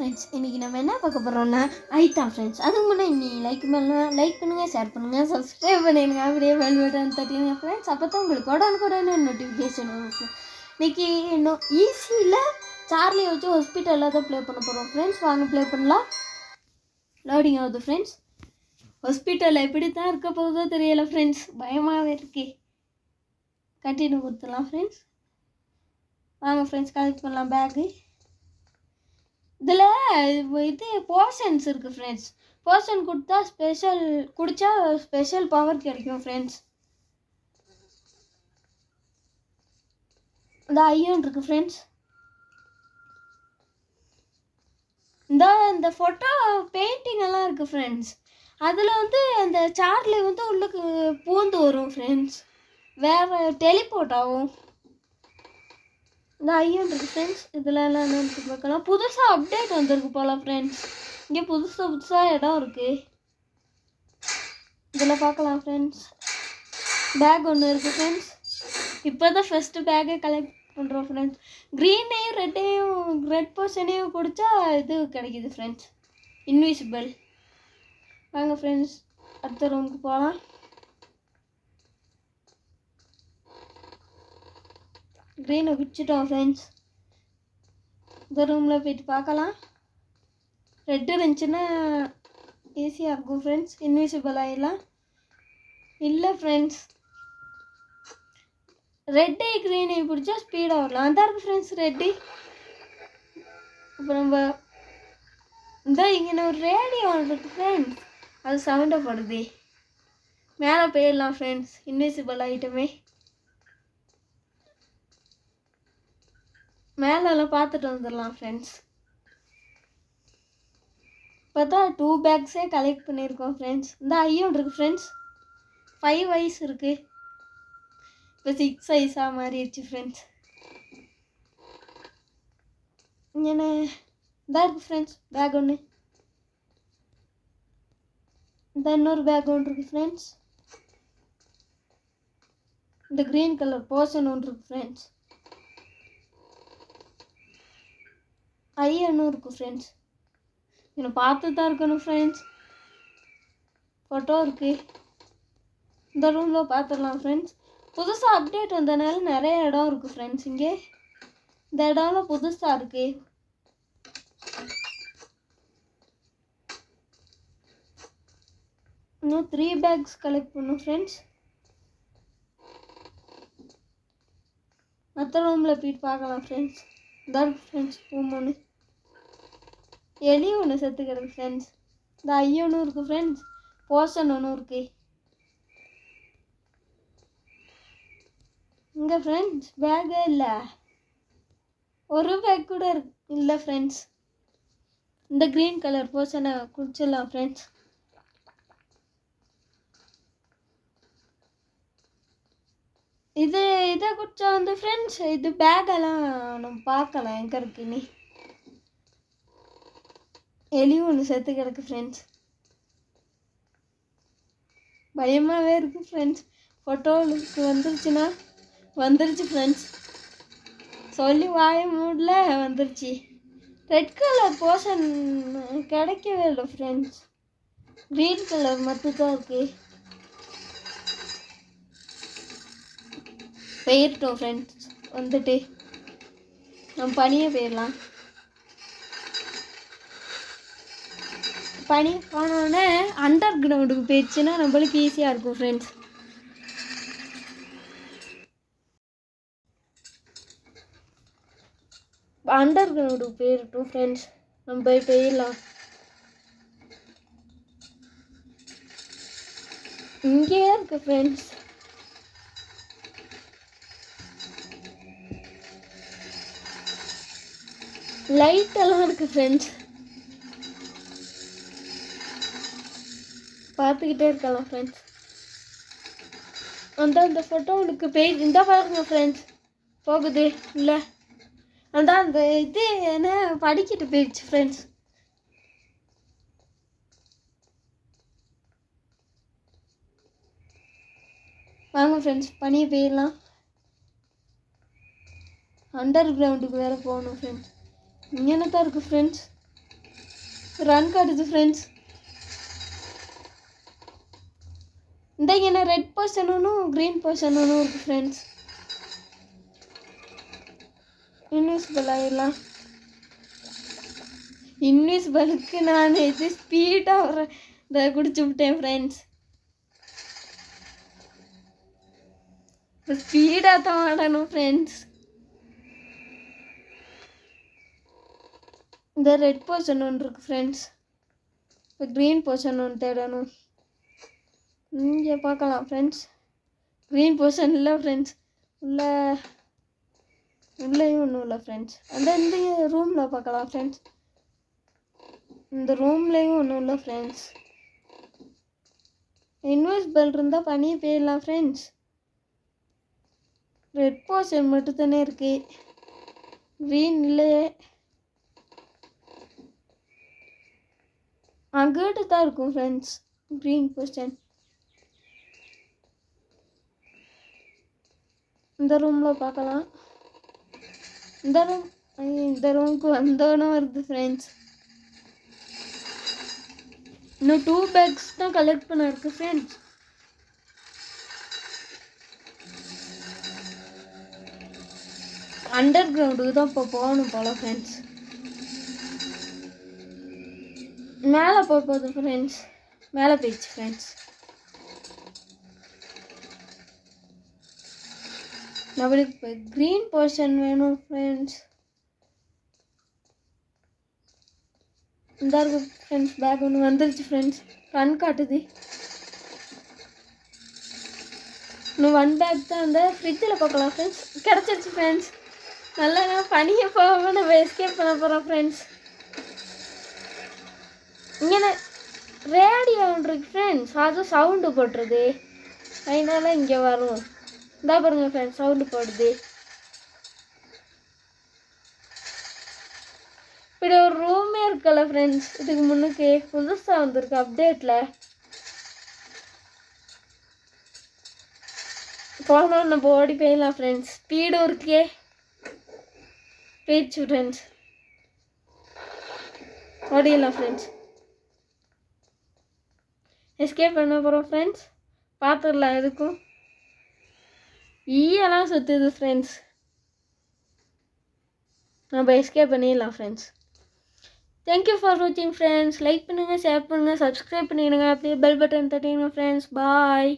Friends, இன்றைக்கி நம்ம என்ன பார்க்க போகிறோம்னா ஐதான் ஃப்ரெண்ட்ஸ். அதுக்கு முன்னே நீ லைக் பண்ணுங்கள், ஷேர் பண்ணுங்கள், சப்ஸ்கிரைப் பண்ணிடுங்க. அப்படியே பெல் பட்டன் தட்டிடுங்க ஃப்ரெண்ட்ஸ். அப்போ தான் உங்களுக்கு உடனுக்குடனே நோட்டிஃபிகேஷன் வரும். இன்றைக்கி இன்னும் ஈஸியில் சார்லியை வச்சு ஹாஸ்பிட்டலில் தான் ப்ளே பண்ண போகிறோம் ஃப்ரெண்ட்ஸ். வாங்க ப்ளே பண்ணலாம். லோடிங் ஆகுது ஃப்ரெண்ட்ஸ். ஹாஸ்பிட்டலில் எப்படி தான் இருக்க போகுதோ தெரியலை ஃப்ரெண்ட்ஸ், பயமாகவே இருக்கு. கண்டினியூ கொடுத்துடலாம் ஃப்ரெண்ட்ஸ். வாங்க ஃப்ரெண்ட்ஸ், கலெக்ட் பண்ணலாம் பேக்கு. இதில் இது போர்ஷன்ஸ் இருக்குது ஃப்ரெண்ட்ஸ். போர்ஷன் குடித்தா குடித்தா ஸ்பெஷல் பவர் கிடைக்கும் ஃப்ரெண்ட்ஸ். இந்த ஐயன் இருக்குது ஃப்ரெண்ட்ஸ். இந்த ஃபோட்டோ பெயிண்டிங் எல்லாம் இருக்குது ஃப்ரெண்ட்ஸ். அதில் அந்த சார்லி உள்ளுக்கு பூந்து வரும் ஃப்ரெண்ட்ஸ். வேறு டெலிபோர்ட் ஆகும். இந்த ஐயன் இருக்குது ஃப்ரெண்ட்ஸ். இதில் எல்லாம் என்னென்னு பார்க்கலாம். புதுசாக அப்டேட் வந்திருக்கு போல் ஃப்ரெண்ட்ஸ். இங்கே புதுசாக இடம் இருக்குது. இதில் பார்க்கலாம் ஃப்ரெண்ட்ஸ். பேக் ஒன்று இருக்குது ஃப்ரெண்ட்ஸ். இப்போ தான் ஃபஸ்ட்டு பேக்கை கலெக்ட் பண்ணுறோம் ஃப்ரெண்ட்ஸ். க்ரீனையும் ரெட் போர்ஷனையும் குடித்தா இது கிடைக்கிது ஃப்ரெண்ட்ஸ், இன்விசிபிள். வாங்க ஃப்ரெண்ட்ஸ், அடுத்த ரூமுக்கு போகலாம். க்ரீனை குடிச்சிட்டோம் ஃப்ரெண்ட்ஸ். இந்த ரூமில் போய்ட்டு பார்க்கலாம். ரெட்டு இருந்துச்சுன்னா ஈஸியாக இருக்கும் ஃப்ரெண்ட்ஸ், இன்விசிபிள் ஆகிடலாம். இல்லை ஃப்ரெண்ட்ஸ், ரெட்டு க்ரீனை பிடிச்சா ஸ்பீடாக வரலாம். அதான் இருக்குது ஃப்ரெண்ட்ஸ் ரெட்டு. அப்புறம் நம்ம இங்கே ஒரு ரேடியோ இருக்குது ஃப்ரெண்ட்ஸ், அது சவுண்டப்படுது. மேலே போயிடலாம் ஃப்ரெண்ட்ஸ், இன்விசிபிள் ஐட்டமே. மேலெல்லாம் பார்த்துட்டு வந்துடலாம் ஃப்ரெண்ட்ஸ். இப்போ தான் 2 பேக்ஸே கலெக்ட் பண்ணியிருக்கோம் ஃப்ரெண்ட்ஸ். இந்த ஐயும் இருக்குது ஃப்ரெண்ட்ஸ். 5 ஐஸ் இருக்குது. இப்போ 6 ஐஸாக மாறிடுச்சு ஃப்ரெண்ட்ஸ். இங்கே இதாக இருக்குது ஃப்ரெண்ட்ஸ் பேக் ஒன்று. இந்த இன்னொரு பேக் ஒன்று இருக்குது ஃப்ரெண்ட்ஸ். இந்த க்ரீன் கலர் போர்ஷன் ஒன்று இருக்குது ஃப்ரெண்ட்ஸ். ஐயனும் இருக்குது ஃப்ரெண்ட்ஸ். என்னை பார்த்து தான் இருக்கணும் ஃப்ரெண்ட்ஸ். ஃபோட்டோ இருக்குது. இந்த ரூமில் பார்த்துடலாம் ஃப்ரெண்ட்ஸ். புதுசாக அப்டேட் வந்ததுனால நிறைய இடம் இருக்குது ஃப்ரெண்ட்ஸ். இங்கே இந்த இடம்லாம் புதுசாக இருக்குது. இன்னும் 3 பேக்ஸ் கலெக்ட் பண்ணும் ஃப்ரெண்ட்ஸ். மற்ற ரூமில் போயிட்டு பார்க்கலாம் ஃப்ரெண்ட்ஸ். இதான் ஃப்ரெண்ட்ஸ் ரூம் ஒன்று. எலி ஒன்று செத்து கிடக்கு ஃப்ரெண்ட்ஸ். இந்த ஐயனும் இருக்குது ஃப்ரெண்ட்ஸ். போர்ஷன் ஒன்றும் இருக்குது. இங்கே ஃப்ரெண்ட்ஸ் பேக்கே இல்லை, ஒரு பேக் கூட இல்லை ஃப்ரெண்ட்ஸ். இந்த க்ரீன் கலர் போர்ஷனை குடிச்சிடலாம் ஃப்ரெண்ட்ஸ். இதை குடிச்சா ஃப்ரெண்ட்ஸ், இது பேக்கெல்லாம் நம்ம பார்க்கலாம் எங்கே இருக்குன்னு. எலியும் ஒன்று செத்து கிடக்கு ஃப்ரெண்ட்ஸ். பயமாகவே இருக்குது ஃப்ரெண்ட்ஸ். ஃபோட்டோவுக்கு வந்துருச்சு ஃப்ரெண்ட்ஸ். சொல்லி வாய மூடல, வந்துருச்சு. ரெட் கலர் போர்ஷன் கிடைக்கவே இல்லை ஃப்ரெண்ட்ஸ். க்ரீன் கலர் மட்டும்தான் இருக்குது. போயிட்டோம் ஃப்ரெண்ட்ஸ். நம்ம பனியே போயிடலாம். பனி போனோடனே அண்டர் கிரவுண்டுக்கு போயிடுச்சுன்னா நம்மளுக்கு ஈஸியாக இருக்கும் ஃப்ரெண்ட்ஸ். அண்டர் கிரவுண்டுக்கு போயிட்டோம் ஃப்ரெண்ட்ஸ். நம்ம போயிடலாம். இங்கேயே இருக்கு ஃப்ரெண்ட்ஸ். லைட் எல்லாம் இருக்குது ஃப்ரெண்ட்ஸ். பார்த்துக்கிட்டே இருக்கலாம் ஃப்ரெண்ட்ஸ். அந்த ஃபோட்டோவுக்கு இந்த பாருங்க ஃப்ரெண்ட்ஸ், போகுது இல்லை அந்த இது என்ன படிக்கிட்டு போயிடுச்சு ஃப்ரெண்ட்ஸ். வாங்க ஃப்ரெண்ட்ஸ், பனியை போயிடலாம். அண்டர் கிரவுண்டுக்கு வேறு போகணும் ஃப்ரெண்ட்ஸ். இங்கே என்ன தான் இருக்குது ஃப்ரெண்ட்ஸ். ரன் காட்டுது ஃப்ரெண்ட்ஸ். இந்த இங்கே ரெட் பர்சனும் க்ரீன் பர்சனும் இருக்குது ஃப்ரெண்ட்ஸ். இன்விசிபிள் ஆகிடலாம். இன்விசிபிளுக்கு நான் இது ஸ்பீடாக இதை குடிச்சு விட்டேன் ஃப்ரெண்ட்ஸ். இப்போ ஸ்பீடாக தான் ஆடணும் ஃப்ரெண்ட்ஸ். இந்த ரெட் போர்ஷன் ஒன்று இருக்குது ஃப்ரெண்ட்ஸ். இப்போ க்ரீன் போர்ஷன் ஒன்று தேடணும். இங்கே பார்க்கலாம் ஃப்ரெண்ட்ஸ். க்ரீன் போர்ஷன் இல்லை ஃப்ரெண்ட்ஸ். உள்ளேயும் ஒன்றும் இல்லை ஃப்ரெண்ட்ஸ். இந்த ரூமில் பார்க்கலாம் ஃப்ரெண்ட்ஸ். இந்த ரூம்லேயும் ஒன்றும் இல்லை ஃப்ரெண்ட்ஸ். இன்விசிபிள் இருந்தால் பண்ணியே போயிடலாம் ஃப்ரெண்ட்ஸ். ரெட் போர்ஷன் மட்டும் தானே இருக்குது, க்ரீன் இல்லையே. அங்கிட்டு தான் இருக்கும் ஃப்ரெண்ட்ஸ் க்ரீன் போர்ஷன். இந்த ரூமில் பார்க்கலாம். இந்த ரூமுக்கு வந்தோன்னு வருது ஃப்ரெண்ட்ஸ். இன்னும் 2 பேக்ஸ் தான் கலெக்ட் பண்ண இருக்கு ஃப்ரெண்ட்ஸ். அண்டர் கிரவுண்டுக்கு தான் இப்போ போகணும் போல ஃப்ரெண்ட்ஸ். மேலே போகுது ஃப்ரெண்ட்ஸ். மேலே போயிடுச்சு ஃப்ரெண்ட்ஸ். நம்மளுக்கு இப்போ க்ரீன் போர்ஷன் வேணும் ஃப்ரெண்ட்ஸ். இந்த இருக்கு ஃப்ரெண்ட்ஸ். பேக் ஒன்று வந்துருச்சு ஃப்ரெண்ட்ஸ். ரன் காட்டுது. இன்னும் 1 பேக் தான். அந்த ஃப்ரிட்ஜில் பார்க்கலாம் ஃப்ரெண்ட்ஸ். கிடச்சிருச்சு ஃப்ரெண்ட்ஸ். நல்லா பனியை போகாமல் நம்ம எஸ்கேப் பண்ண போகிறோம் ஃப்ரெண்ட்ஸ். இங்கே ரேடியோ ஒன்று இருக்கு ஃப்ரெண்ட்ஸ். அதுவும் சவுண்டு போட்டுருது, அதனால இங்கே வரும். இந்தா பாருங்க ஃப்ரெண்ட்ஸ், சவுண்டு போடுது. இப்படி ஒரு ரூமே இருக்கல ஃப்ரெண்ட்ஸ். இதுக்கு முன்னுக்கு புதுசாக வந்திருக்கு அப்டேட்டில். போனோம் நம்ம ஓடி போயிடலாம் ஃப்ரெண்ட்ஸ். ஸ்பீடும் இருக்கே. போயிடுச்சு ஃப்ரெண்ட்ஸ். ஓடிடலாம் ஃப்ரெண்ட்ஸ். எஸ்கேப் பண்ண போகிறோம் ஃப்ரெண்ட்ஸ். பார்த்துடலாம் எதுக்கும். ஈயெல்லாம் சுற்றுது ஃப்ரெண்ட்ஸ். நம்ம எஸ்கேப் பண்ணிடலாம் ஃப்ரெண்ட்ஸ். தேங்க்யூ ஃபார் வாட்சிங் ஃப்ரெண்ட்ஸ். லைக் பண்ணுங்கள், ஷேர் பண்ணுங்கள், சப்ஸ்கிரைப் பண்ணிடுங்க. அப்படியே பெல் பட்டன் தட்டிடுங்க ஃப்ரெண்ட்ஸ். பாய்.